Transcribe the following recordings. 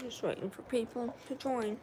Just waiting for people to join.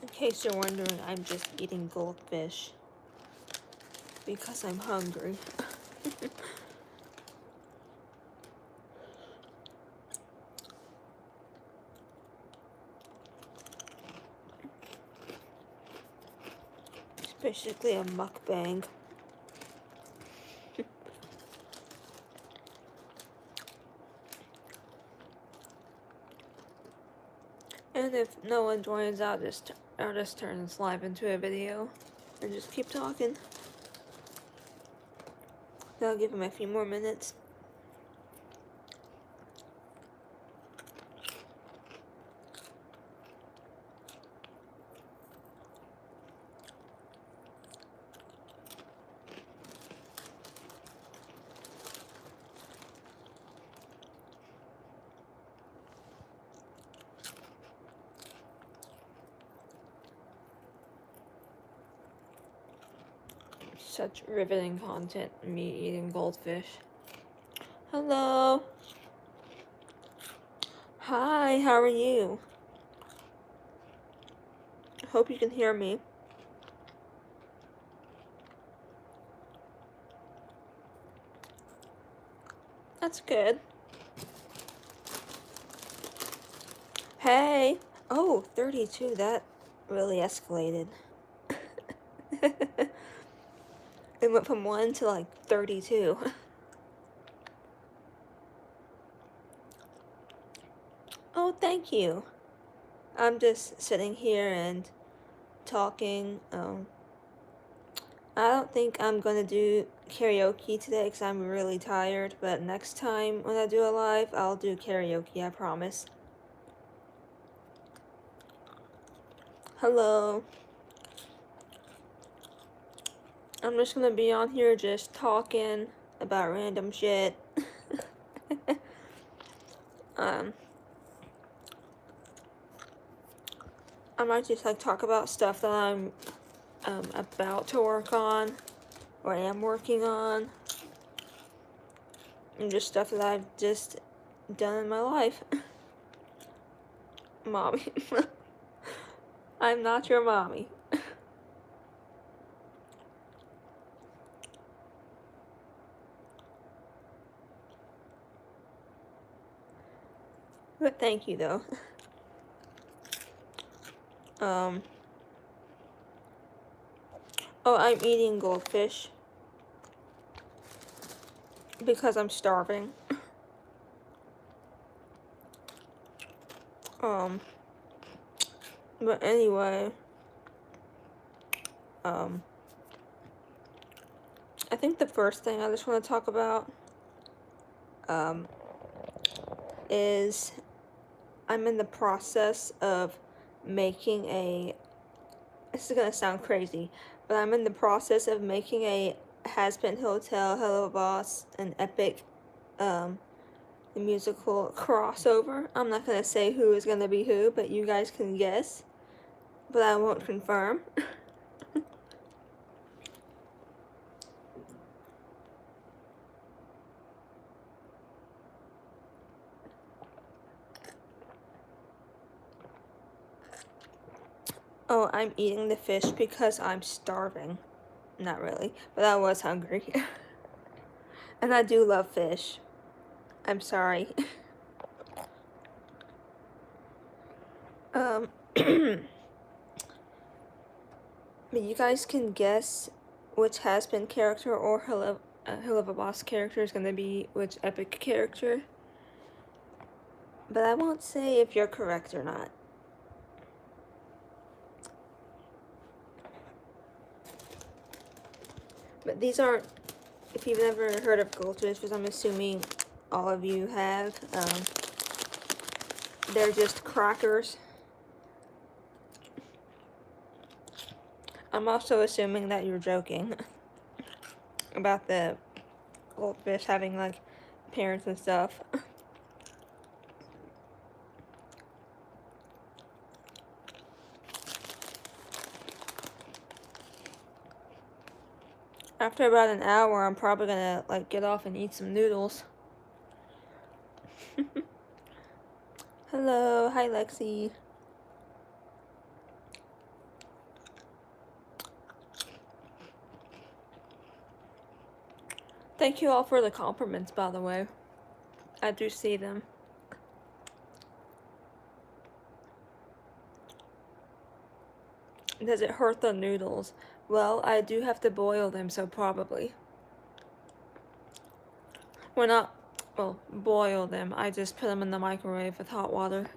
In case you're wondering, I'm just eating goldfish because I'm hungry. It's basically a mukbang. And if no one joins, I'll just turn this live into a video and just keep talking. I'll give him a few more minutes. Such riveting content, me eating goldfish. Hello. Hi, how are you? I hope you can hear me. That's good. Hey. Oh, 32, that really escalated. It went from 1 to like 32. Oh, thank you. I'm just sitting here and talking. I don't think I'm gonna do karaoke today because I'm really tired, but next time when I do a live, I'll do karaoke, I promise. Hello. I'm just gonna be on here just talking about random shit. I might just like talk about stuff that I'm about to work on or am working on, and just stuff that I've just done in my life. Mommy. I'm not your mommy. But thank you though. Oh, I'm eating goldfish because I'm starving. But anyway, I think the first thing I just want to talk about is I'm in the process of making a, this is gonna sound crazy, but I'm in the process of making a Has-Been Hotel, Hello Boss, and Epic, the musical crossover. I'm not gonna say who is gonna be who, but you guys can guess, but I won't confirm. Oh, I'm eating the fish because I'm starving. Not really, but I was hungry. And I do love fish. I'm sorry. But you guys can guess which Has-Been character or Hello Boss character is gonna be which Epic character. But I won't say if you're correct or not. But these aren't, if you've never heard of goldfish, which I'm assuming all of you have, they're just crackers. I'm also assuming that you're joking about the goldfish having, like, parents and stuff. After about an hour, I'm probably gonna, like, get off and eat some noodles. Hello, hi Lexi. Thank you all for the compliments, by the way. I do see them. Does it hurt the noodles? Well, I do have to boil them, so probably. Well, not, well, boil them. I just put them in the microwave with hot water.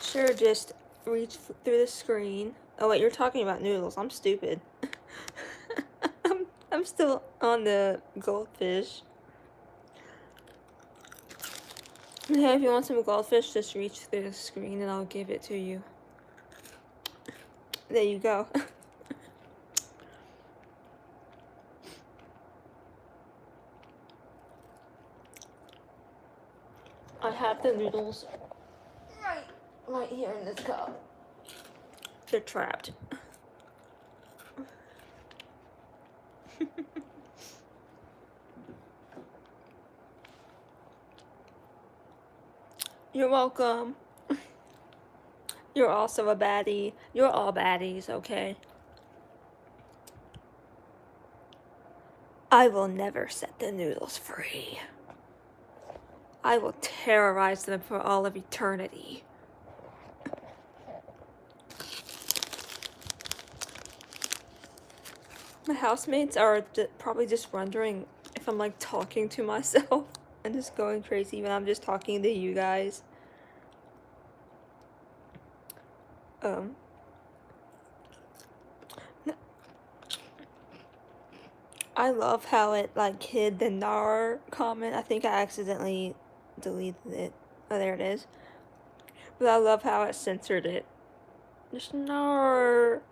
Sure, just reach through the screen. Oh wait, you're talking about noodles. I'm stupid. I'm still on the goldfish. Hey, if you want some goldfish, just reach through the screen and I'll give it to you. There you go. I have the noodles right here in this cup. They're trapped. You're welcome. You're also a baddie. You're all baddies, okay? I will never set the noodles free. I will terrorize them for all of eternity. My housemates are probably just wondering if I'm like talking to myself and just going crazy when I'm just talking to you guys. I love how it like hid the Nar comment. I think I accidentally deleted it. Oh, there it is. But I love how it censored it. Just Nar.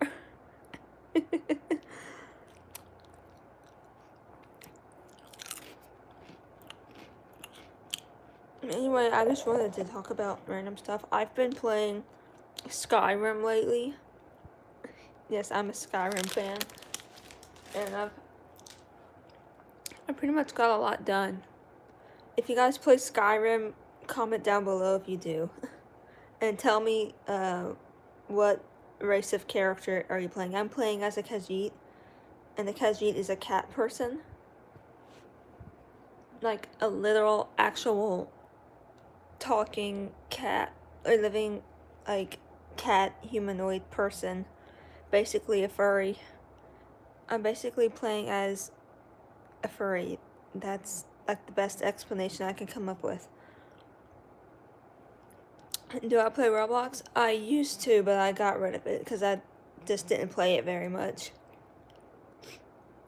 Anyway, I just wanted to talk about random stuff. I've been playing Skyrim lately. Yes, I'm a Skyrim fan. And I pretty much got a lot done. If you guys play Skyrim, comment down below if you do. And tell me what race of character are you playing. I'm playing as a Khajiit. And the Khajiit is a cat person. Like a literal, actual talking cat, or living, like, cat humanoid person. Basically a furry. I'm basically playing as a furry. That's like the best explanation I can come up with. Do I play Roblox? I used to, but I got rid of it because I just didn't play it very much.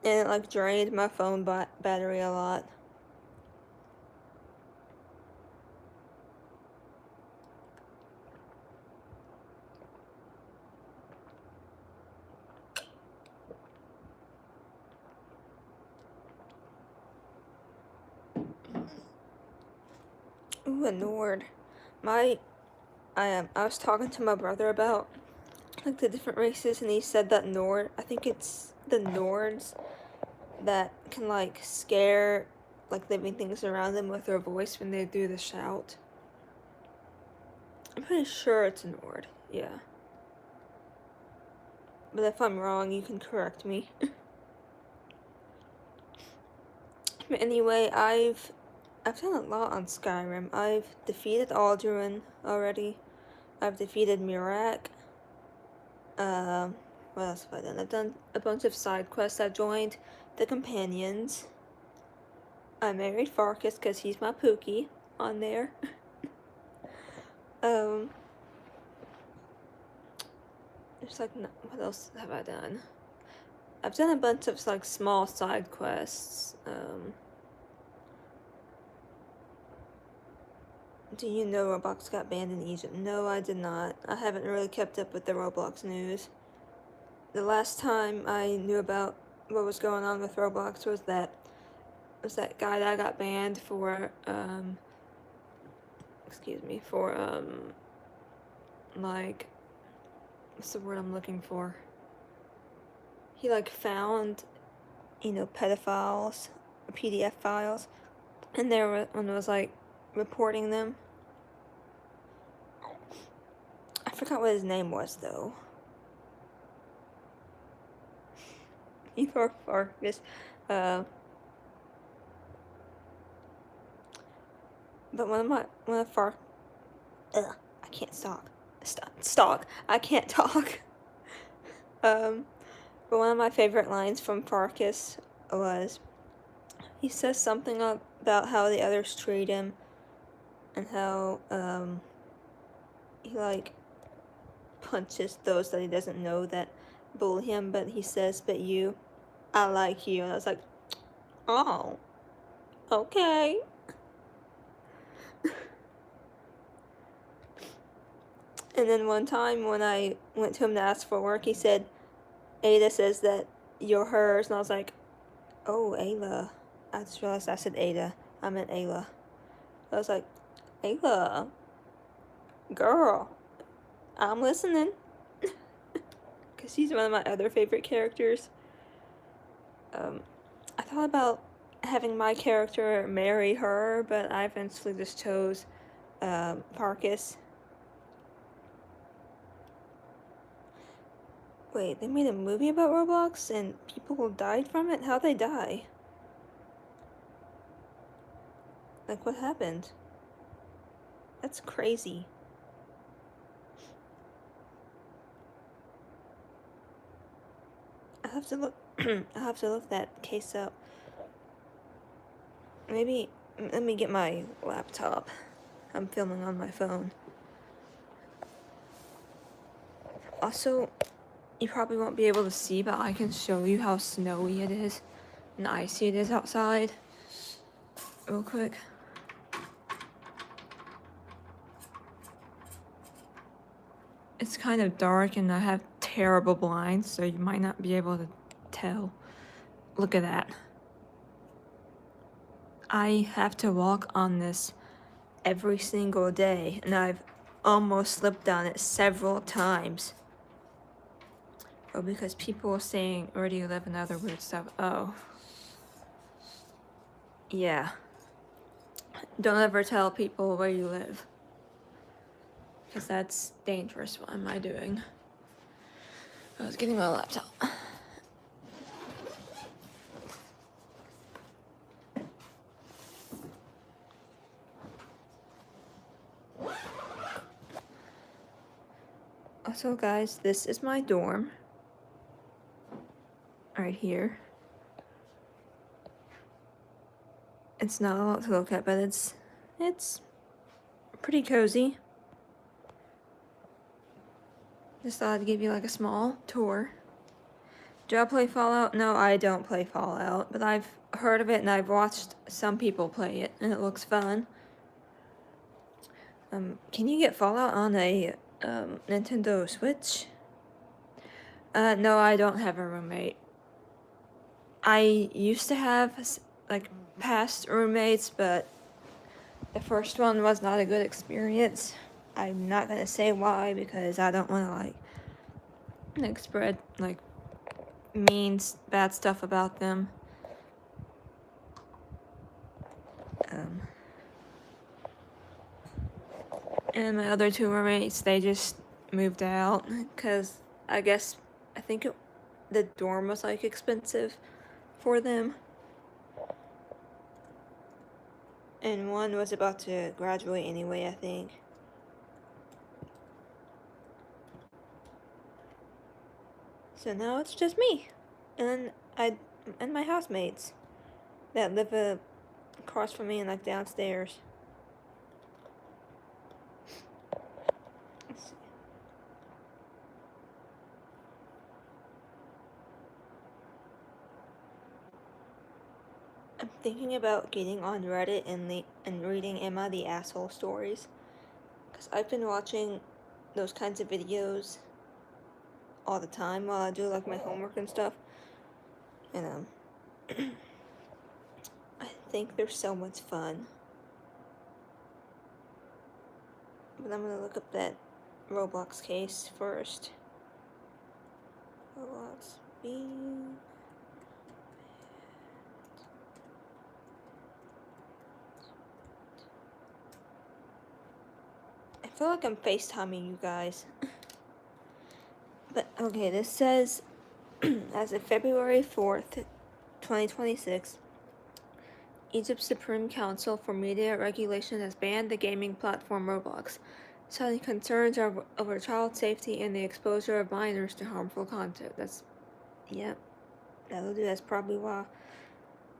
And it like drained my phone battery a lot. Ooh, a Nord. I was talking to my brother about like the different races, and he said that Nord, I think it's the Nords that can like scare like living things around them with their voice when they do the shout. I'm pretty sure it's a Nord, yeah. But if I'm wrong, you can correct me. But anyway, I've done a lot on Skyrim. I've defeated Alduin already. I've defeated Mirak. What else have I done? I've done a bunch of side quests. I've joined the Companions. I married Farkas because he's my Pookie on there. There's like, what else have I done? I've done a bunch of like small side quests. Do you know Roblox got banned in Egypt? No, I did not. I haven't really kept up with the Roblox news. The last time I knew about what was going on with Roblox was that guy that got banned for like, what's the word I'm looking for? He like found, pedophiles, PDF files, and one was like reporting them. I forgot what his name was though. Farkas. But I can't talk. I can't talk. But one of my favorite lines from Farkas was, he says something about how the others treat him, and how he like punches those that he doesn't know that bully him, but he says, "But you, I like you," and I was like, oh, okay. And then one time when I went to him to ask for work, he said, "AITAH says that you're hers," and I was like, oh, Ayla. I just realized I said AITAH. I meant Ayla. I was like, Ayla, girl, I'm listening. Because she's one of my other favorite characters. I thought about having my character marry her, but I eventually just chose Farkas. Wait, they made a movie about Roblox and people died from it? How'd they die? Like, what happened? That's crazy. I have to look I have to look that case up. Maybe let me get my laptop. I'm filming on my phone. Also, you probably won't be able to see, but I can show you how snowy it is and icy it is outside. Real quick. It's kind of dark and I have terrible blinds, so you might not be able to tell. Look at that. I have to walk on this every single day, and I've almost slipped on it several times. Oh, because people are saying where do you live and other weird stuff. Oh. Yeah. Don't ever tell people where you live. Because that's dangerous. What am I doing? I was getting my laptop. Also, guys, this is my dorm. Right here. It's not a lot to look at, but it's pretty cozy. Just thought I'd give you like a small tour. Do I play Fallout? No, I don't play Fallout, but I've heard of it and I've watched some people play it, and it looks fun. Can you get Fallout on a Nintendo Switch? No, I don't have a roommate. I used to have like past roommates, but the first one was not a good experience. I'm not gonna say why because I don't want to like spread like bad stuff about them. And my other two roommates, they just moved out because I think the dorm was like expensive for them. And one was about to graduate anyway, I think. So now it's just me and my housemates that live across from me and like downstairs. I'm thinking about getting on Reddit and reading Emma the Asshole stories, because I've been watching those kinds of videos all the time while I do like my homework and stuff, and I think they're so much fun. But I'm gonna look up that Roblox case first. Roblox being... I feel like I'm FaceTiming you guys. But okay, this says as of February 4th, 2026, Egypt's Supreme Council for Media Regulation has banned the gaming platform Roblox, citing concerns over child safety and the exposure of minors to harmful content. Yep, that'll do. That's probably why.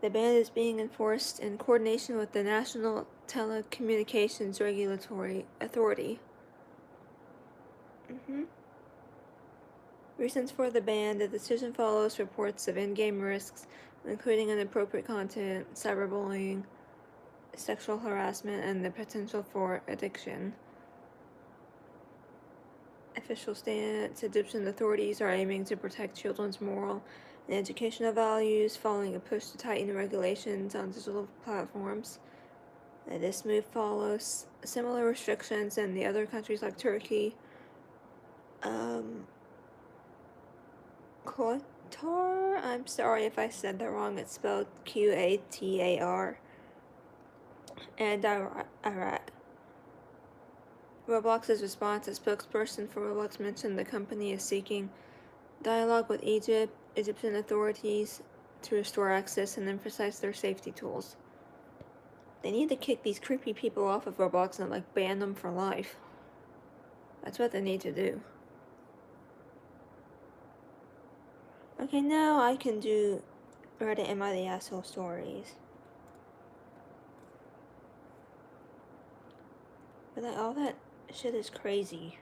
The ban is being enforced in coordination with the National Telecommunications Regulatory Authority. Reasons for the ban: the decision follows reports of in-game risks, including inappropriate content, cyberbullying, sexual harassment, and the potential for addiction. Official stance: Egyptian authorities are aiming to protect children's moral and educational values following a push to tighten regulations on digital platforms. This move follows similar restrictions in the other countries like Turkey, Qatar. I'm sorry if I said that wrong. It's spelled Qatar. And Iraq. Roblox's response: a spokesperson for Roblox mentioned the company is seeking dialogue with Egyptian authorities to restore access and emphasize their safety tools. They need to kick these creepy people off of Roblox and like ban them for life. That's what they need to do. Okay, now I can do Reddit Am I the Asshole stories. But all that shit is crazy.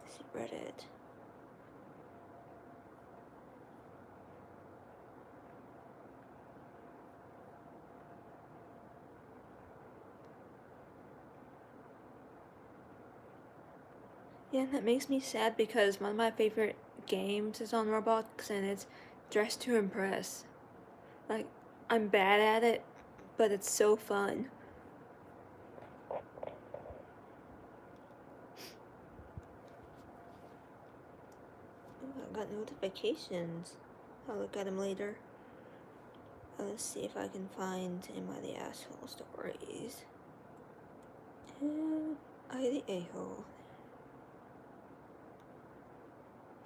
Let's see, Reddit. Yeah, that makes me sad because one of my favorite games is on Roblox and it's Dress to Impress. Like, I'm bad at it, but it's so fun. Ooh, I got notifications. I'll look at them later. Let's see if I can find Am I the Asshole stories. I the a-hole.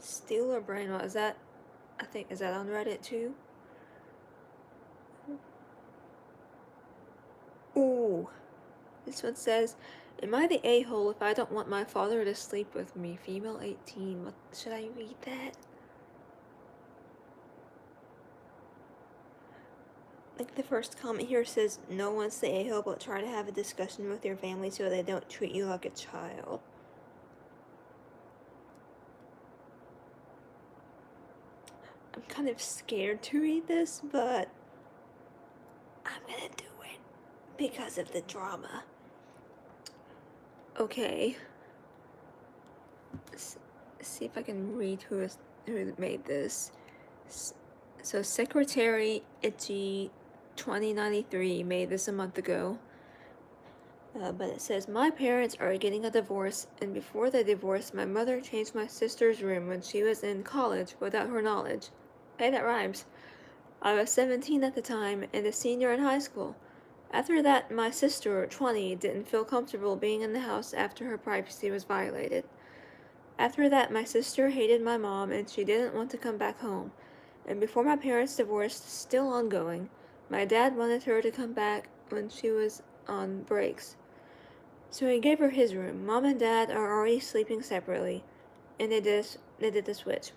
Steal or Brainwash, is that on Reddit too? Ooh, this one says, am I the a-hole if I don't want my father to sleep with me? Female 18. What, should I read that? Like the first comment here says, no one's the a-hole, but try to have a discussion with your family so they don't treat you like a child. I'm kind of scared to read this, but I'm gonna do it because of the drama. Okay. Let's see if I can read who made this. So Secretary Itchy 2093 made this a month ago. But it says, my parents are getting a divorce, and before the divorce, my mother changed my sister's room when she was in college without her knowledge. Hey, that rhymes. I was 17 at the time and a senior in high school. After that, my sister, 20, didn't feel comfortable being in the house after her privacy was violated. After that, my sister hated my mom and she didn't want to come back home. And before my parents' divorce, still ongoing, my dad wanted her to come back when she was on breaks. So he gave her his room. Mom and Dad are already sleeping separately, and they did the switch.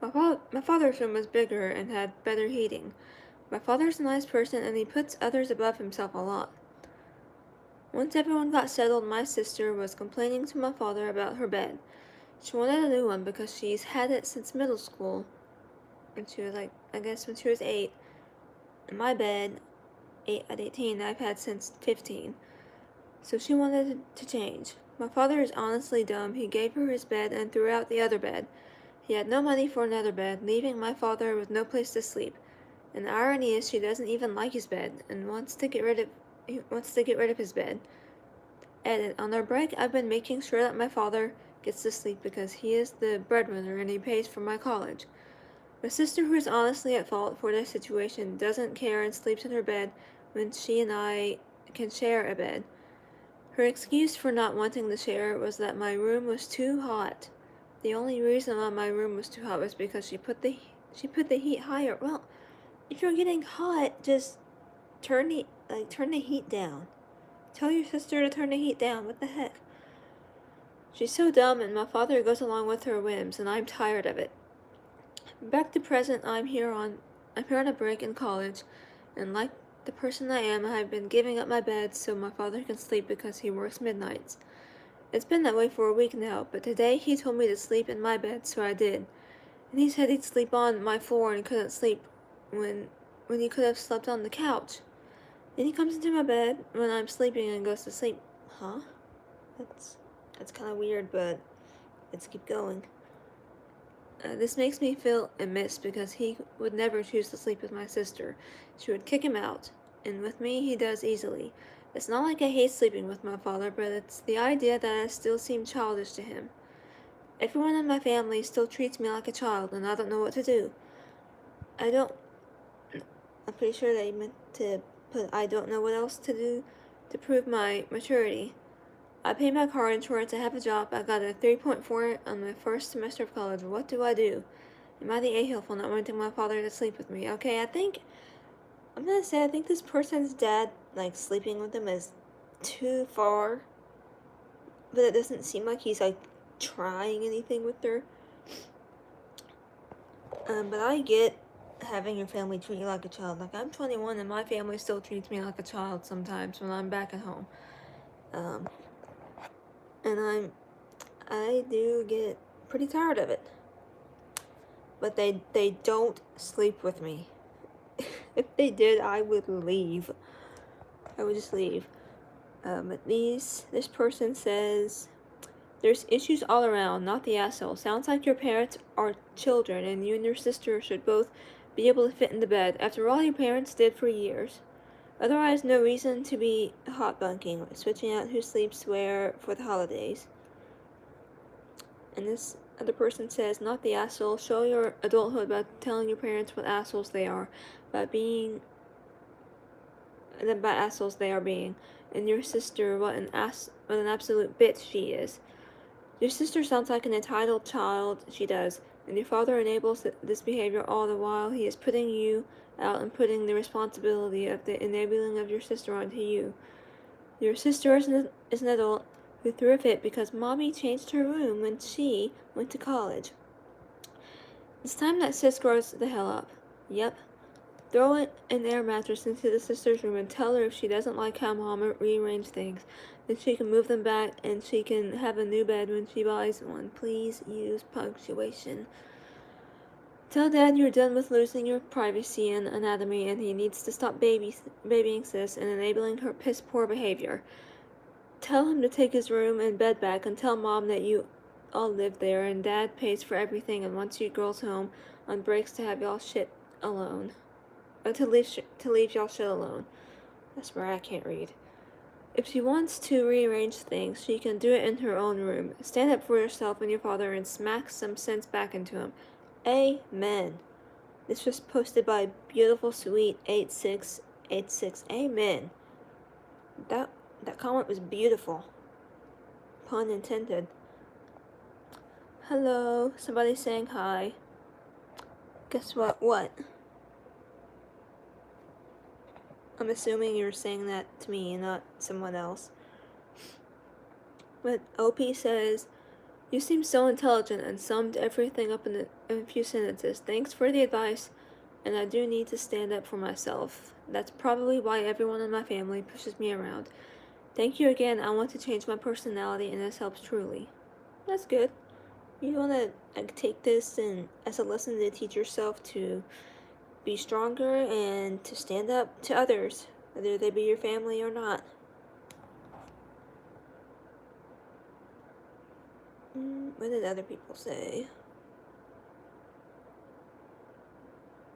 My father's room was bigger and had better heating. My father's a nice person and he puts others above himself a lot. Once everyone got settled, my sister was complaining to my father about her bed. She wanted a new one because she's had it since middle school. And she was when she was 8. And my bed, at 18, I've had since 15. So she wanted to change. My father is honestly dumb. He gave her his bed and threw out the other bed. He had no money for another bed, leaving my father with no place to sleep. And the irony is she doesn't even like his bed and wants to get rid of his bed. Edit. On our break, I've been making sure that my father gets to sleep because he is the breadwinner and he pays for my college. My sister, who is honestly at fault for this situation, doesn't care and sleeps in her bed when she and I can share a bed. Her excuse for not wanting to share was that my room was too hot. The only reason why my room was too hot was because she put the heat higher. Well, if you're getting hot, just turn the heat down. Tell your sister to turn the heat down. What the heck? She's so dumb, and my father goes along with her whims, and I'm tired of it. Back to present, I'm here on a break in college, and like the person I am, I've been giving up my bed so my father can sleep because he works midnights. It's been that way for a week now, but today he told me to sleep in my bed, so I did. And he said he'd sleep on my floor and couldn't sleep when he could have slept on the couch. Then he comes into my bed when I'm sleeping and goes to sleep. Huh? That's kind of weird, but let's keep going. This makes me feel amiss because he would never choose to sleep with my sister. She would kick him out, and with me he does easily. It's not like I hate sleeping with my father, but it's the idea that I still seem childish to him. Everyone in my family still treats me like a child, and I don't know what to do. I'm pretty sure they meant to put I don't know what else to do to prove my maturity. I pay my car insurance, I have a job, I got a 3.4 on my first semester of college. What do I do? Am I the a-hole for not wanting my father to sleep with me? Okay, I think this person's dad, sleeping with them is too far. But it doesn't seem like he's, trying anything with her. But I get having your family treat you like a child. I'm 21 and my family still treats me like a child sometimes when I'm back at home. And I do get pretty tired of it. But they don't sleep with me. If they did, I would leave. I would just leave. But this person says, there's issues all around, not the asshole. Sounds like your parents are children and you and your sister should both be able to fit in the bed. After all, your parents did for years. Otherwise, no reason to be hot bunking, switching out who sleeps where for the holidays. And this other person says, not the asshole. Show your adulthood by telling your parents what assholes they are, by assholes they are being, and your sister what an absolute bitch she is. Your sister sounds like an entitled child. She does, and your father enables this behavior all the while he is putting you out and putting the responsibility of the enabling of your sister onto you. Your sister is an adult who threw a fit because mommy changed her room when she went to college. It's time that sis grows the hell up. Yep. Throw an air mattress into the sister's room and tell her if she doesn't like how mom rearranged things, then she can move them back and she can have a new bed when she buys one. Please use punctuation. Tell Dad you're done with losing your privacy and anatomy and he needs to stop babying sis and enabling her piss-poor behavior. Tell him to take his room and bed back and tell Mom that you all live there and Dad pays for everything and wants you girls home on breaks to have y'all shit alone. To leave y'all shit alone. I swear I can't read. If she wants to rearrange things, she can do it in her own room. Stand up for yourself and your father and smack some sense back into him. Amen. This was posted by Beautiful Sweet 8686. Amen. That comment was beautiful. Pun intended. Hello, somebody saying hi. Guess what? What? I'm assuming you're saying that to me, not someone else. But OP says, you seem so intelligent and summed everything up in a few sentences. Thanks for the advice, and I do need to stand up for myself. That's probably why everyone in my family pushes me around. Thank you again. I want to change my personality, and this helps truly. That's good. You want to take this and as a lesson to teach yourself to be stronger and to stand up to others, whether they be your family or not. What did other people say?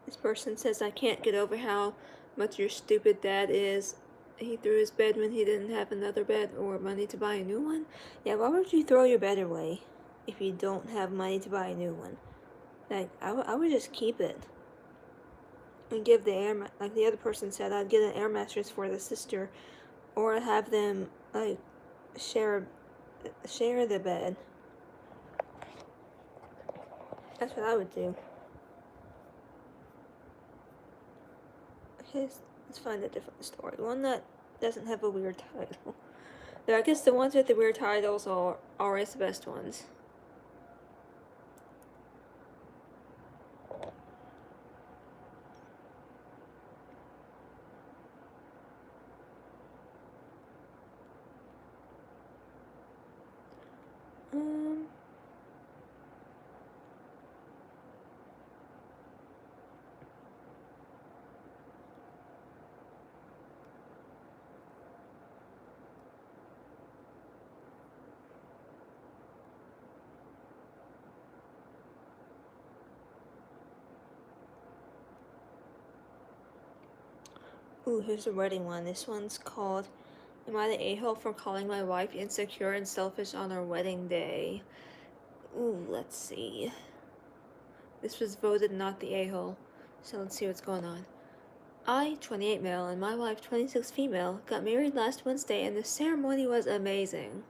This person says, I can't get over how much your stupid dad is. He threw his bed when he didn't have another bed or money to buy a new one. Yeah, why would you throw your bed away if you don't have money to buy a new one? Like, I would just keep it. And give the like the other person said, I'd get an air mattress for the sister. Or have them, like, share the bed. That's what I would do. Okay, let's find a different story. One that doesn't have a weird title. I guess the ones with the weird titles are always the best ones. Ooh, here's a wedding one. This one's called, Am I the a-hole for calling my wife insecure and selfish on our wedding day? Ooh, let's see. This was voted not the a-hole, so let's see what's going on. I, 28 male, and my wife, 26 female, got married last Wednesday and the ceremony was amazing.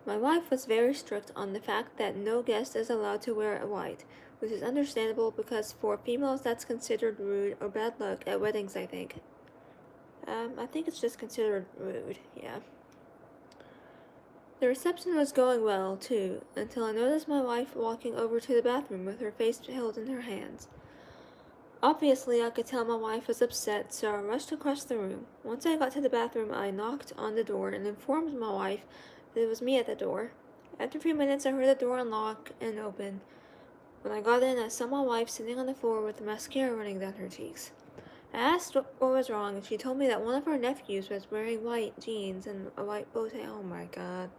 My wife was very strict on the fact that no guest is allowed to wear white, which is understandable because for females that's considered rude or bad luck at weddings, I think. I think it's just considered rude, yeah. The reception was going well, too, until I noticed my wife walking over to the bathroom with her face held in her hands. Obviously, I could tell my wife was upset, so I rushed across the room. Once I got to the bathroom, I knocked on the door and informed my wife that it was me at the door. After a few minutes, I heard the door unlock and open. When I got in, I saw my wife sitting on the floor with the mascara running down her cheeks. I asked what was wrong, and she told me that one of her nephews was wearing white jeans and a white bow tie. Oh my god.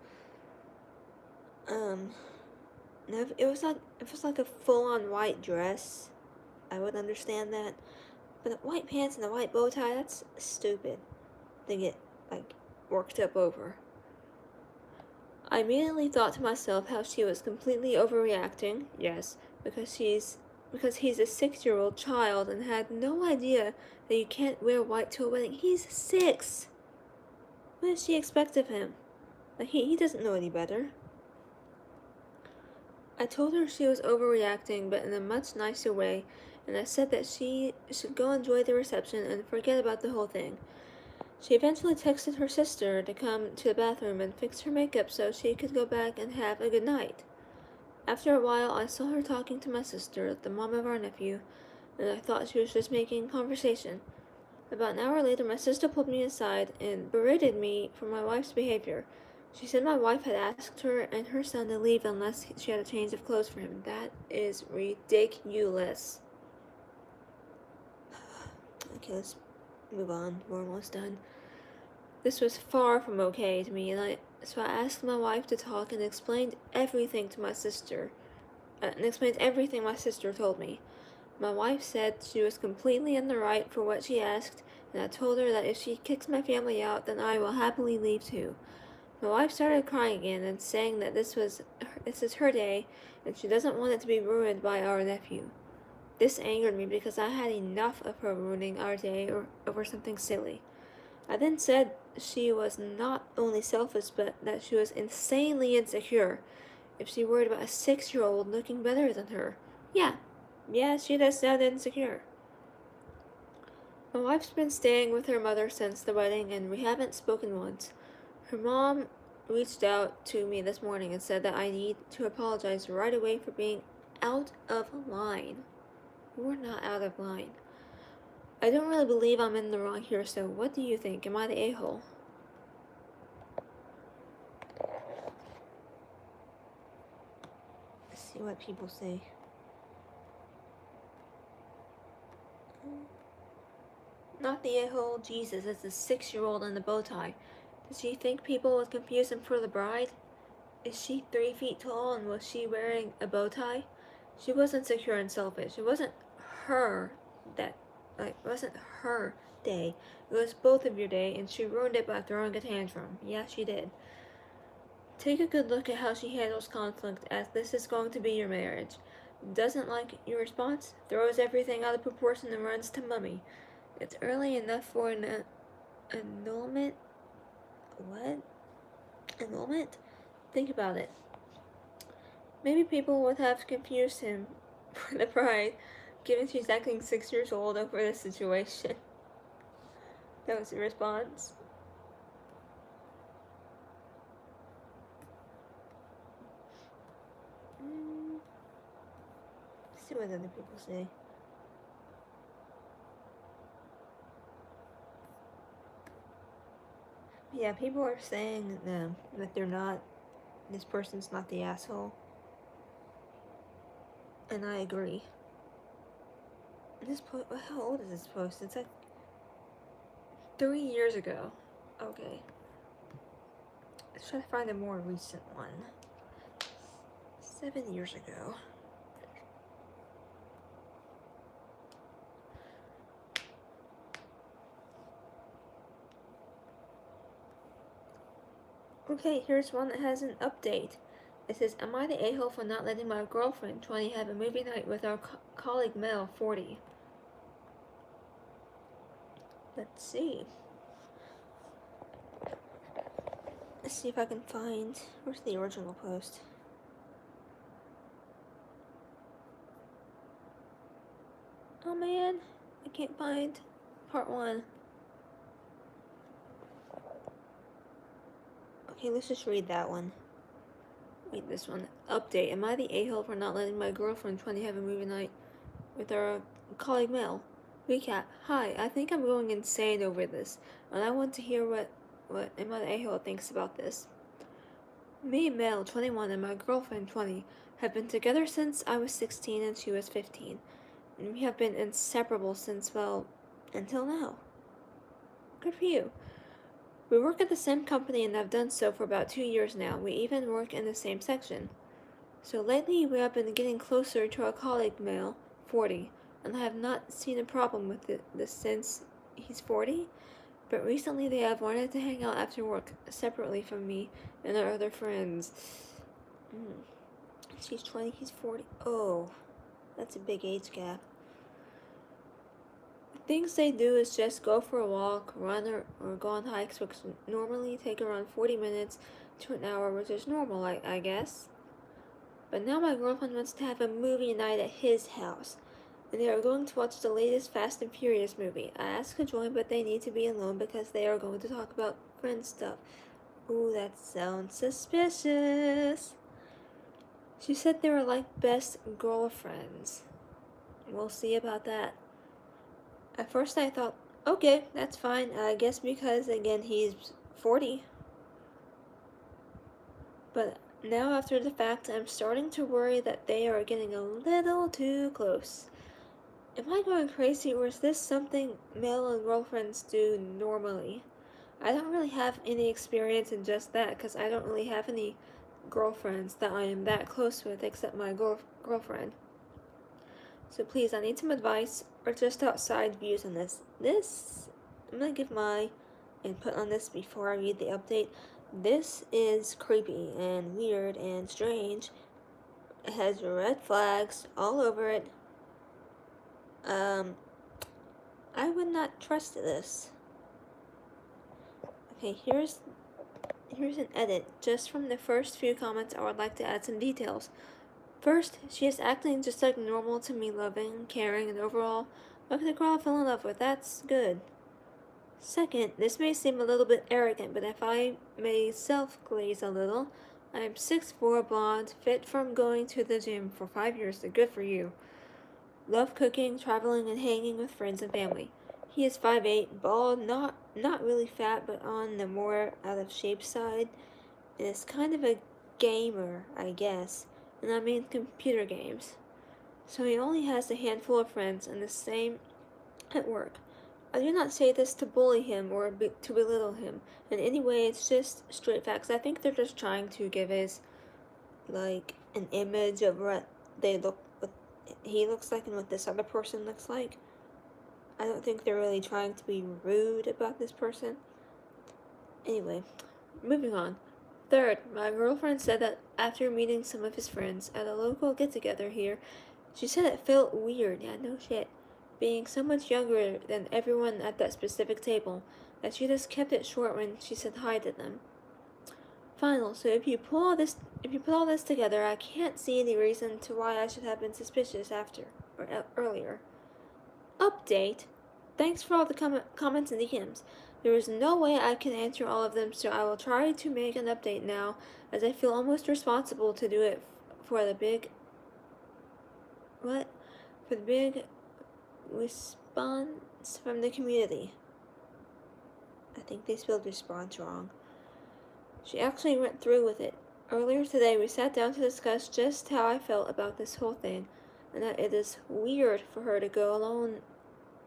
It was like a full-on white dress. I would understand that. But white pants and a white bow tie, that's stupid to get, like, worked up over. I immediately thought to myself how she was completely overreacting. Yes, because he's a 6-year-old child and had no idea that you can't wear white to a wedding. He's 6. What does she expect of him? Like, he doesn't know any better. I told her she was overreacting, but in a much nicer way, and I said that she should go enjoy the reception and forget about the whole thing. She eventually texted her sister to come to the bathroom and fix her makeup so she could go back and have a good night. After a while, I saw her talking to my sister, the mom of our nephew, and I thought she was just making conversation. About an hour later, my sister pulled me aside and berated me for my wife's behavior. She said my wife had asked her and her son to leave unless she had a change of clothes for him. That is ridiculous. Okay, let's move on. We're almost done. This was far from okay to me, so I asked my wife to talk and explained everything to my sister. And explained everything my sister told me. My wife said she was completely in the right for what she asked, and I told her that if she kicks my family out, then I will happily leave too. My wife started crying again and saying that this is her day, and she doesn't want it to be ruined by our nephew. This angered me because I had enough of her ruining our day over something silly. I then said she was not only selfish, but that she was insanely insecure if she worried about a 6-year-old looking better than her. Yeah, she does sound insecure. My wife's been staying with her mother since the wedding, and we haven't spoken once. Her mom reached out to me this morning and said that I need to apologize right away for being out of line. You're not out of line. I don't really believe I'm in the wrong here, so what do you think? Am I the a-hole? Let's see what people say. Not the a-hole. Jesus, it's a 6-year-old in the bow tie. Does she think people would confuse him for the bride? Is she 3 feet tall and was she wearing a bow tie? She wasn't secure and selfish. It wasn't her that, it wasn't her day. It was both of your day, and she ruined it by throwing a tantrum. Yeah, she did. Take a good look at how she handles conflict, as this is going to be your marriage. Doesn't like your response, throws everything out of proportion and runs to mummy. It's early enough for an annulment. What? Annulment? Think about it. Maybe people would have confused him for the bride, given she's acting 6 years old over the situation. That was the response. Let's see what other people say. Yeah, people are saying that they're not, this person's not the asshole. And I agree. This post, how old is this post? It's like 3 years ago. Okay. Let's try to find a more recent one. 7 years ago. Okay, here's one that has an update. It says, am I the a-hole for not letting my girlfriend, 20, have a movie night with our colleague Mel, 40? Let's see. Let's see if I can find, where's the original post? Oh man, I can't find part 1. Okay, let's just read that one. Read this one. Update. Am I the a-hole for not letting my girlfriend 20 have a movie night with our colleague Mel? Recap. Hi, I think I'm going insane over this, and I want to hear what Am I the a-hole thinks about this. Me, Mel, 21, and my girlfriend, 20, have been together since I was 16 and she was 15. And we have been inseparable since, well, until now. Good for you. We work at the same company and have done so for about 2 years now. We even work in the same section. So lately we have been getting closer to our colleague Male, 40, and I have not seen a problem with this since he's 40, but recently they have wanted to hang out after work separately from me and our other friends. She's 20, he's 40. Oh, that's a big age gap. Things they do is just go for a walk, run, or go on hikes, which normally take around 40 minutes to an hour, which is normal, I guess. But now my girlfriend wants to have a movie night at his house, and they are going to watch the latest Fast and Furious movie. I asked to join, but they need to be alone because they are going to talk about friend stuff. Ooh, that sounds suspicious. She said they were like best girlfriends. We'll see about that. At first I thought, okay, that's fine. I guess because, again, he's 40. But now after the fact, I'm starting to worry that they are getting a little too close. Am I going crazy, or is this something male and girlfriends do normally? I don't really have any experience in just that, because I don't really have any girlfriends that I am that close with except my girlfriend. So please, I need some advice or just outside views on this. I'm gonna give my input on this before I read the update. This is creepy and weird and strange. It has red flags all over it. I would not trust this. Okay, here's an edit. Just from the first few comments, I would like to add some details. First, she is acting just like normal to me, loving, caring, and overall like the girl I fell in love with. That's good. Second, this may seem a little bit arrogant, but if I may self-glaze a little, I am 6'4", blonde, fit from going to the gym for 5 years, so good for you. Love cooking, traveling, and hanging with friends and family. He is 5'8", bald, not really fat, but on the more out of shape side, and is kind of a gamer, I guess, and I mean computer games. So he only has a handful of friends, and the same at work. I do not say this to bully him or to belittle him in any way. It's just straight facts. I think they're just trying to give us like an image of what what he looks like and what this other person looks like. I don't think they're really trying to be rude about this person. Anyway, moving on. Third, my girlfriend said that after meeting some of his friends at a local get-together here, she said it felt weird. Yeah, no shit. Being so much younger than everyone at that specific table, that she just kept it short when she said hi to them. Final, so if you put all this together, I can't see any reason to why I should have been suspicious after or earlier. Update. Thanks for all the comments and DMs. There is no way I can answer all of them, so I will try to make an update now, as I feel almost responsible to do it for the big response from the community. I think they spelled response wrong. She actually went through with it. Earlier today, we sat down to discuss just how I felt about this whole thing, and that it is weird for her to go alone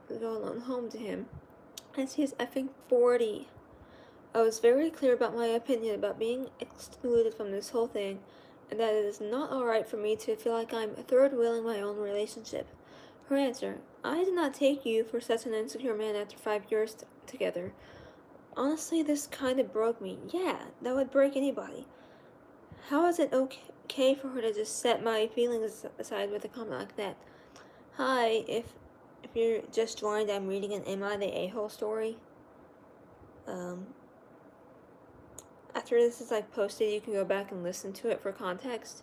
home to him, as he is effing 40. I was very clear about my opinion about being excluded from this whole thing, and that it is not alright for me to feel like I'm third-wheeling my own relationship. Her answer: I did not take you for such an insecure man after 5 years together. Honestly, this kind of broke me. Yeah, that would break anybody. How is it okay for her to just set my feelings aside with a comment like that? Hi, if you're just joined, I'm reading an Am I the A-hole story. After this is posted, you can go back and listen to it for context.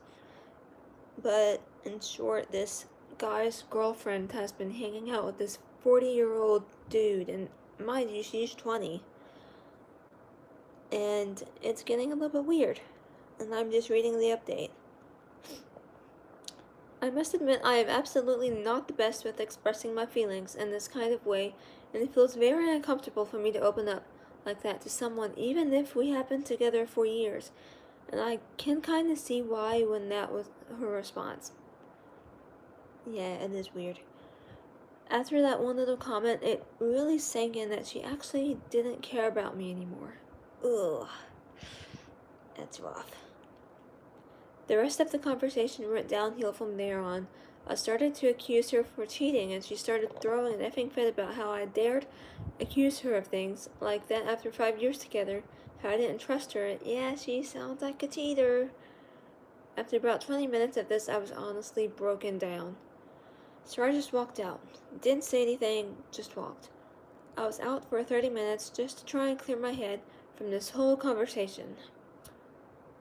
But in short, this guy's girlfriend has been hanging out with this 40-year-old dude, and mind you, she's 20. And it's getting a little bit weird. And I'm just reading the update. I must admit I am absolutely not the best with expressing my feelings in this kind of way, and it feels very uncomfortable for me to open up like that to someone, even if we have been together for years. And I can kind of see why when that was her response. Yeah, it is weird. After that one little comment, it really sank in that she actually didn't care about me anymore. Ugh. That's rough. The rest of the conversation went downhill from there on. I started to accuse her for cheating, and she started throwing an effing fit about how I dared accuse her of things like that after 5 years together, how I didn't trust her. Yeah, she sounds like a cheater. After about 20 minutes of this, I was honestly broken down. So I just walked out. Didn't say anything, just walked. I was out for 30 minutes just to try and clear my head from this whole conversation.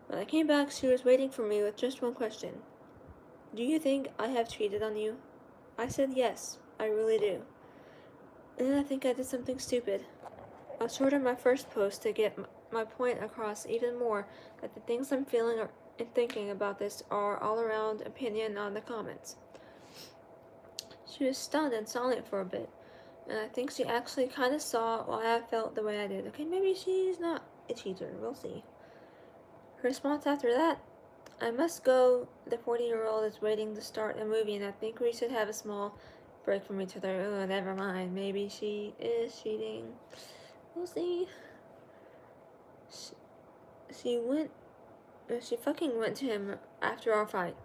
When I came back, she was waiting for me with just one question. Do you think I have cheated on you? I said yes, I really do. And then I think I did something stupid. I shortened my first post to get my point across even more, that the things I'm feeling and thinking about this are all around opinion on the comments. She was stunned and silent for a bit, and I think she actually kind of saw why I felt the way I did. Okay, maybe she's not a cheater, we'll see. Her response after that: I must go. The 40-year-old is waiting to start a movie, and I think we should have a small break from each other. Oh, never mind. Maybe she is cheating. We'll see. She went. She fucking went to him after our fight.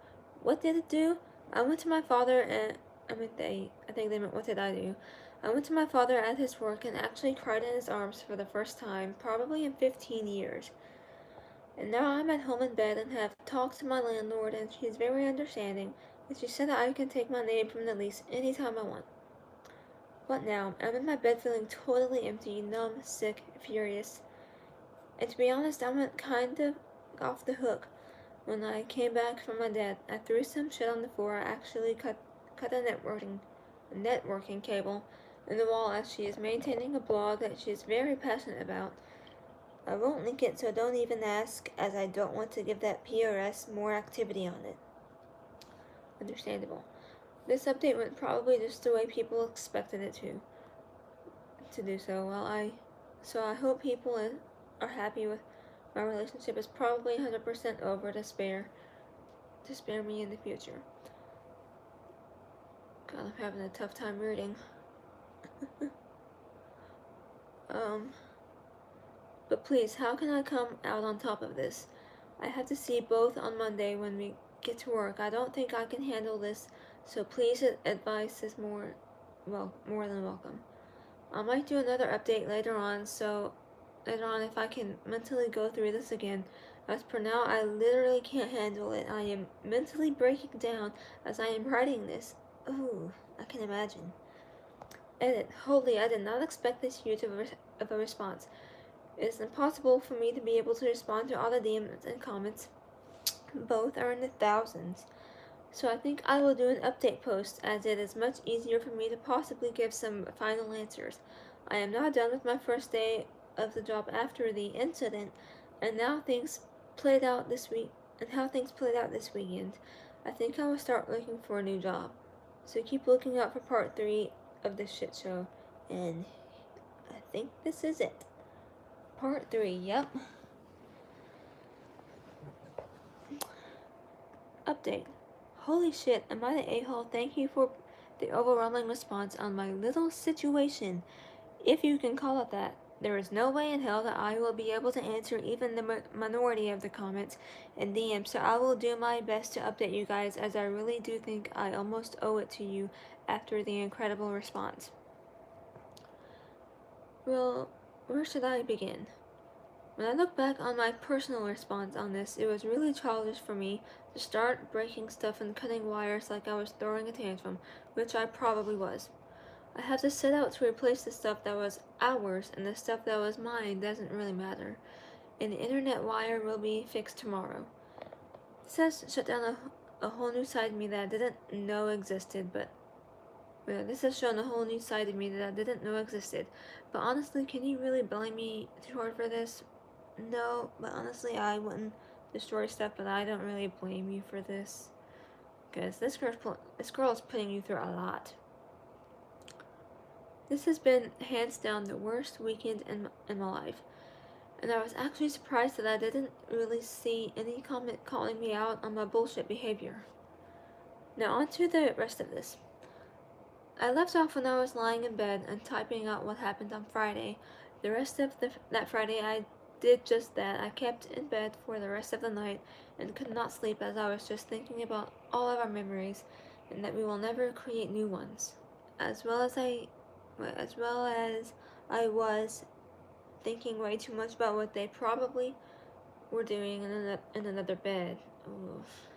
What did it do? I went to my father and I think they meant what did I do? I went to my father at his work and actually cried in his arms for the first time, probably in 15 years. And now I'm at home in bed and have talked to my landlord, and she's very understanding, and she said that I can take my name from the lease anytime I want. What now? I'm in my bed feeling totally empty, numb, sick, furious. And to be honest, I went kind of off the hook. When I came back from my dad, I threw some shit on the floor. I actually cut a networking cable in the wall, as she is maintaining a blog that she is very passionate about. I won't link it, so don't even ask, as I don't want to give that PRS more activity on it. Understandable. This update went probably just the way people expected it to do so. So I hope people are happy with my relationship. Is probably 100% over to spare me in the future. God, I'm having a tough time reading. But please, how can I come out on top of this? I have to see both on Monday when we get to work. I don't think I can handle this, so please, advice is more than welcome. I might do another update later on if I can mentally go through this again. As per now, I literally can't handle it. I am mentally breaking down as I am writing this. Ooh, I can imagine. Edit. Holy, I did not expect this huge of a response. It is impossible for me to be able to respond to all the DMs and comments. Both are in the thousands. So I think I will do an update post, as it is much easier for me to possibly give some final answers. I am now done with my first day of the job after the incident, and how things played out this weekend. I think I will start looking for a new job. So keep looking out for part 3 of this shit show, and I think this is it. Part 3, yep. Update. Holy shit, am I the a-hole? Thank you for the overwhelming response on my little situation, if you can call it that. There is no way in hell that I will be able to answer even the minority of the comments and DMs, so I will do my best to update you guys, as I really do think I almost owe it to you after the incredible response. Well, where should I begin? When I look back on my personal response on this, it was really childish for me to start breaking stuff and cutting wires like I was throwing a tantrum, which I probably was. I have to set out to replace the stuff that was ours, and the stuff that was mine doesn't really matter. And the internet wire will be fixed tomorrow. This has shut down a whole new side of me that I didn't know existed, this has shown a whole new side of me that I didn't know existed. But honestly, can you really blame me too hard for this? No, but honestly, I wouldn't destroy stuff, but I don't really blame you for this, because this girl is putting you through a lot. This has been hands down the worst weekend in my life, and I was actually surprised that I didn't really see any comment calling me out on my bullshit behavior. Now on to the rest of this. I left off when I was lying in bed and typing out what happened on Friday. The rest of that Friday I did just that. I kept in bed for the rest of the night and could not sleep, as I was just thinking about all of our memories and that we will never create new ones. As well as I was thinking way too much about what they probably were doing in another bed. Oof.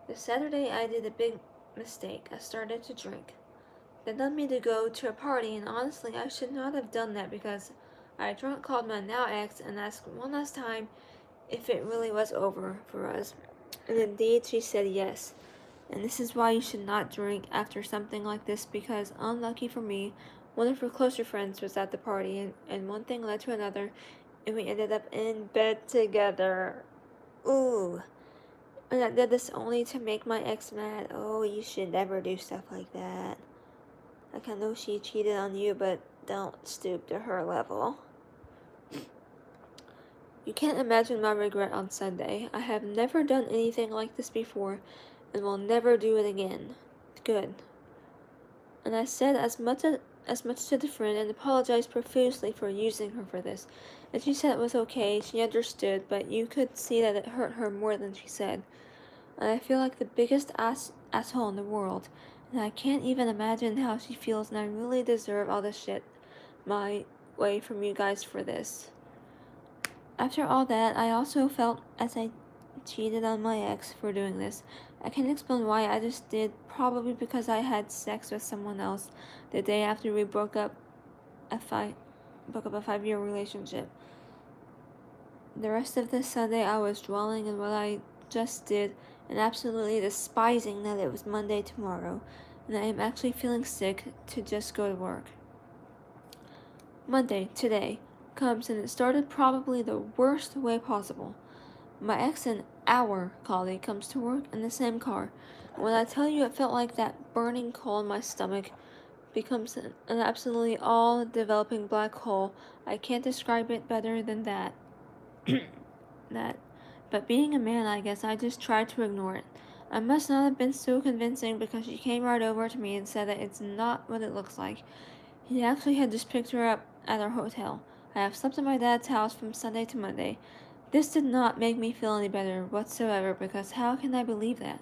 This Saturday I did a big mistake. I started to drink. That led me to go to a party, and honestly, I should not have done that, because I drunk called my now ex and asked one last time if it really was over for us. And indeed, she said yes. And this is why you should not drink after something like this, because unlucky for me, one of her closer friends was at the party, and one thing led to another, and we ended up in bed together. Ooh. And I did this only to make my ex mad. Oh, you should never do stuff like that. Like, I know she cheated on you, but don't stoop to her level. You can't imagine my regret on Sunday. I have never done anything like this before and will never do it again. Good. And I said as much to the friend and apologized profusely for using her for this. And she said it was okay, she understood, but you could see that it hurt her more than she said. And I feel like the biggest asshole in the world. And I can't even imagine how she feels, and I really deserve all the shit my way from you guys for this. After all that, I also felt as I cheated on my ex for doing this. I can't explain why, I just did, probably because I had sex with someone else the day after we broke up a 5-year relationship. The rest of this Sunday I was dwelling on what I just did and absolutely despising that it was Monday tomorrow, and I am actually feeling sick to just go to work. Monday, today, comes and it started probably the worst way possible. My ex and our colleague comes to work in the same car. When I tell you it felt like that burning coal in my stomach becomes an absolutely all-developing black hole, I can't describe it better than that. But being a man, I guess I just tried to ignore it. I must not have been so convincing because she came right over to me and said that it's not what it looks like. He actually had just picked her up at our hotel. I have slept at my dad's house from Sunday to Monday. This did not make me feel any better whatsoever, because how can I believe that?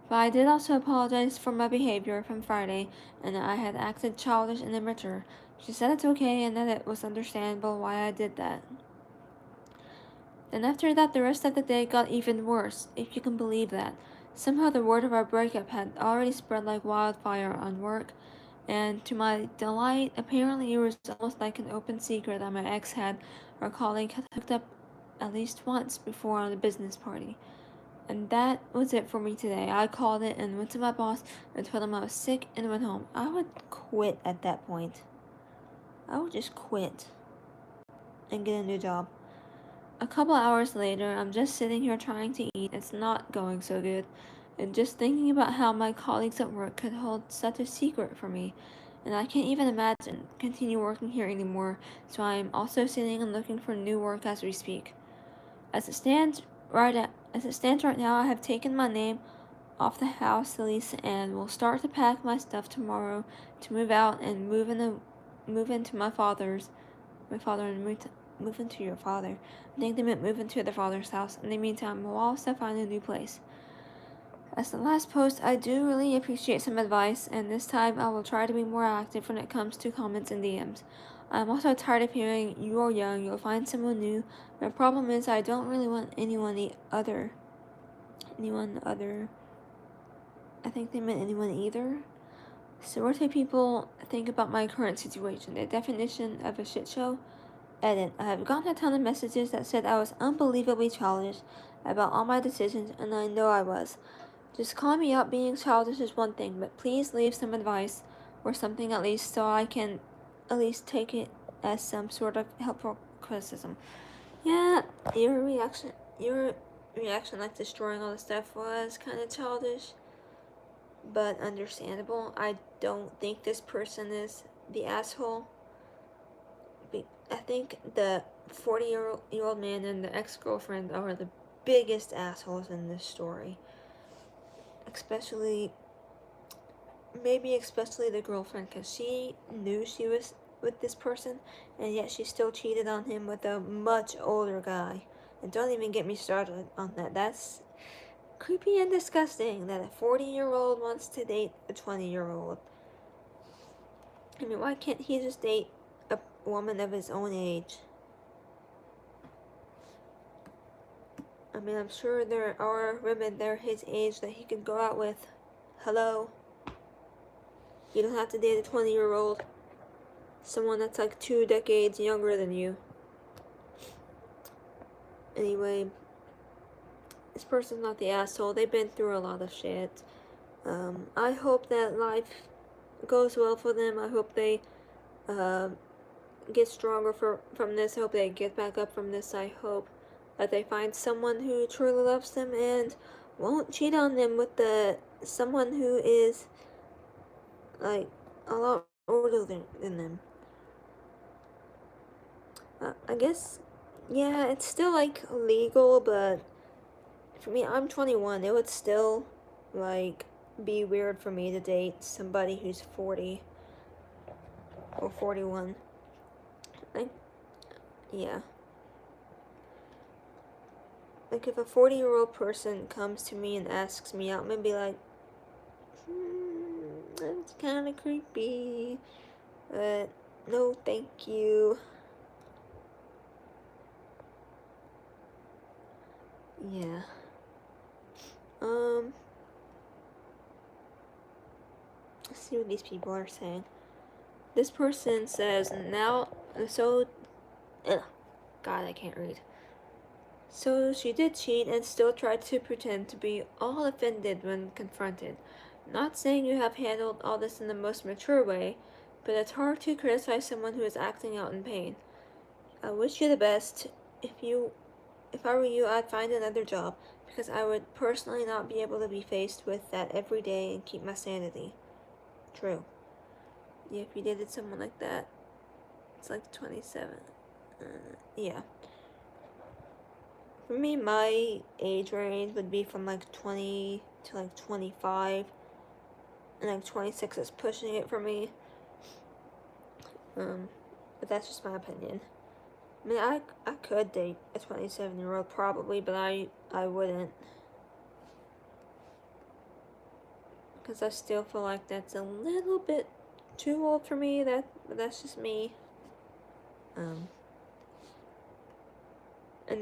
But I did also apologize for my behavior from Friday, and that I had acted childish and immature. She said it's okay and that it was understandable why I did that. Then after that, the rest of the day got even worse, if you can believe that. Somehow the word of our breakup had already spread like wildfire on work, and to my delight, apparently it was almost like an open secret that my ex had our colleague had hooked up at least once before on a business party. And that was it for me today. I called it and went to my boss and told him I was sick and went home. I would quit at that point. I would just quit and get a new job. A couple hours later, I'm just sitting here trying to eat. It's not going so good. And just thinking about how my colleagues at work could hold such a secret from me. And I can't even imagine continue working here anymore, so I'm also sitting and looking for new work as we speak. As it stands right now, I have taken my name off the house lease and will start to pack my stuff tomorrow to move out and move into my father and move into your father. I think they meant move into their father's house. In the meantime, we'll also find a new place. As the last post, I do really appreciate some advice, and this time I will try to be more active when it comes to comments and DMs. I'm also tired of hearing, "You're young, you'll find someone new." The problem is I don't really want anyone other. I think they meant anyone either. So what do people think about my current situation? The definition of a shit show? Edit. I have gotten a ton of messages that said I was unbelievably childish about all my decisions, and I know I was. Just calling me out being childish is one thing, but please leave some advice or something at least, so I can at least take it as some sort of helpful criticism. Yeah, your reaction like destroying all the stuff was kind of childish, but understandable. I don't think this person is the asshole. I think the 40-year-old man and the ex-girlfriend are the biggest assholes in this story. Especially the girlfriend, because she knew she was with this person, and yet she still cheated on him with a much older guy. And don't even get me started on that. That's creepy and disgusting that a 40-year-old wants to date a 20-year-old. I mean, why can't he just date a woman of his own age? I mean, I'm sure there are women there his age that he could go out with. Hello? You don't have to date a 20-year-old. Someone that's like 2 decades younger than you. Anyway, this person's not the asshole. They've been through a lot of shit. I hope that life goes well for them. I hope they get stronger from this. I hope they get back up from this. I hope that they find someone who truly loves them and won't cheat on them with someone who is like a lot older than them. I guess Yeah, it's still like legal, but for me, I'm 21. It would still like be weird for me to date somebody who's 40 or 41. Like, yeah. Like, if a 40-year-old person comes to me and asks me out, I'm gonna be like, that's kind of creepy, but no, thank you. Yeah. Let's see what these people are saying. This person says, now, so, ugh, God, I can't read. So she did cheat and still tried to pretend to be all offended when confronted. Not saying you have handled all this in the most mature way, but it's hard to criticize someone who is acting out in pain. I wish you the best. If I were you, I'd find another job, because I would personally not be able to be faced with that every day and keep my sanity. True. Yeah, if you dated someone like that, it's like 27. Yeah. For me, my age range would be from like 20 to like 25, and like 26 is pushing it for me. But that's just my opinion. I mean, I could date a 27-year-old probably, but I wouldn't, because I still feel like that's a little bit too old for me. But that's just me. And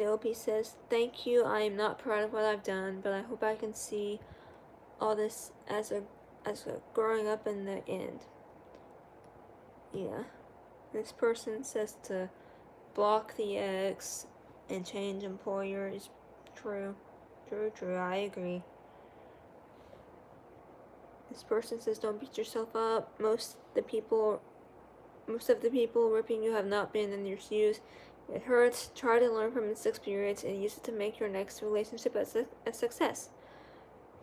the OP says, "Thank you. I am not proud of what I've done, but I hope I can see all this as a growing up in the end." Yeah. This person says to block the ex and change employers. True. I agree. This person says, "Don't beat yourself up. Most of the people ripping you have not been in your shoes. It hurts. Try to learn from this experience and use it to make your next relationship a success.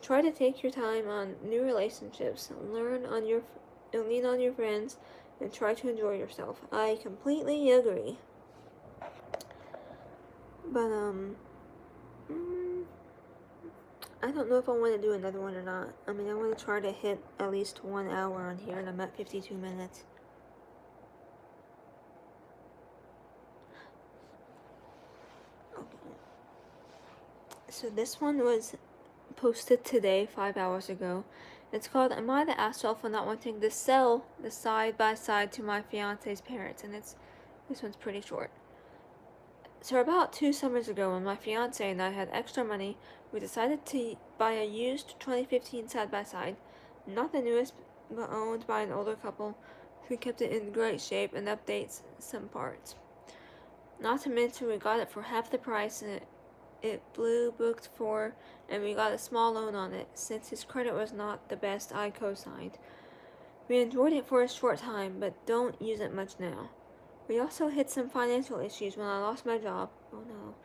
Try to take your time on new relationships. Lean on your friends, and try to enjoy yourself." I completely agree. But I don't know if I want to do another one or not. I mean, I want to try to hit at least 1 hour on here, and I'm at 52 minutes. Okay. So this one was posted today, 5 hours ago. It's called, "Am I the asshole for not wanting to sell the side-by-side to my fiance's parents?" And this one's pretty short. "So about 2 summers ago, when my fiance and I had extra money, we decided to buy a used 2015 side-by-side. Not the newest, but owned by an older couple who kept it in great shape and updates some parts. Not to mention we got it for half the price it Blue booked for, and we got a small loan on it, since his credit was not the best I co-signed. We enjoyed it for a short time, but don't use it much now. We also hit some financial issues when I lost my job. Oh no.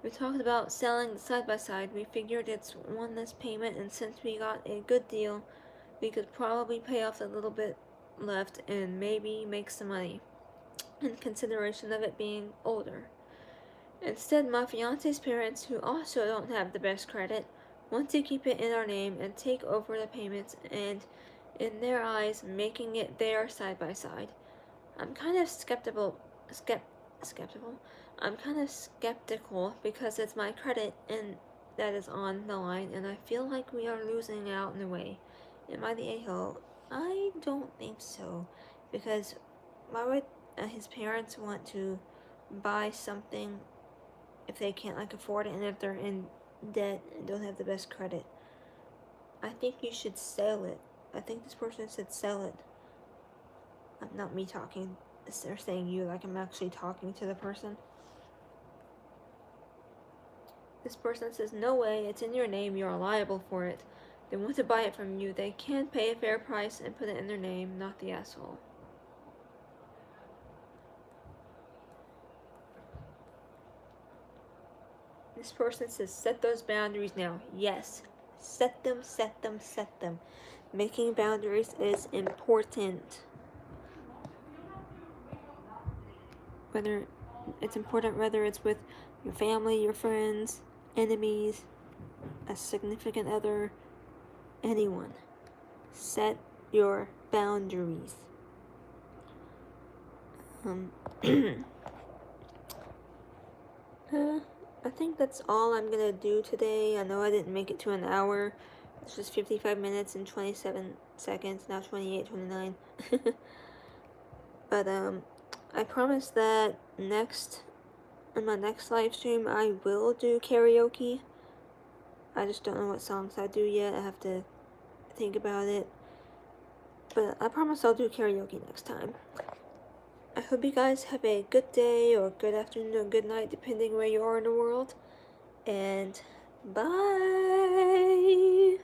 We talked about selling the side-by-side. We figured it's one less payment, and since we got a good deal, we could probably pay off the little bit left and maybe make some money, in consideration of it being older. Instead, my fiance's parents, who also don't have the best credit, want to keep it in our name and take over the payments, and, in their eyes, making it their side-by-side. I'm kind of skeptical. I'm kind of skeptical because it's my credit and that is on the line, and I feel like we are losing out in a way. Am I the a-hole? I don't think so, because why would his parents want to buy something if they can't like afford it, and if they're in debt and don't have the best credit? I think you should sell it. I think this person said sell it. Not me talking. They're saying you, like I'm actually talking to the person. This person says, "No way, it's in your name, you are liable for it. They want to buy it from you. They can pay a fair price and put it in their name, not the asshole." This person says, "Set those boundaries now." Yes. Set them. Making boundaries is important. Whether It's important whether it's with your family, your friends, enemies, a significant other, anyone. Set your boundaries. I think that's all I'm gonna do today. I know I didn't make it to an hour. It's just 55 minutes and 27 seconds, now 28, 29. But I promise that in my next live stream I will do karaoke. I just don't know what songs I do yet. I have to think about it. But I promise I'll do karaoke next time. I hope you guys have a good day or good afternoon or good night, depending where you are in the world. And bye!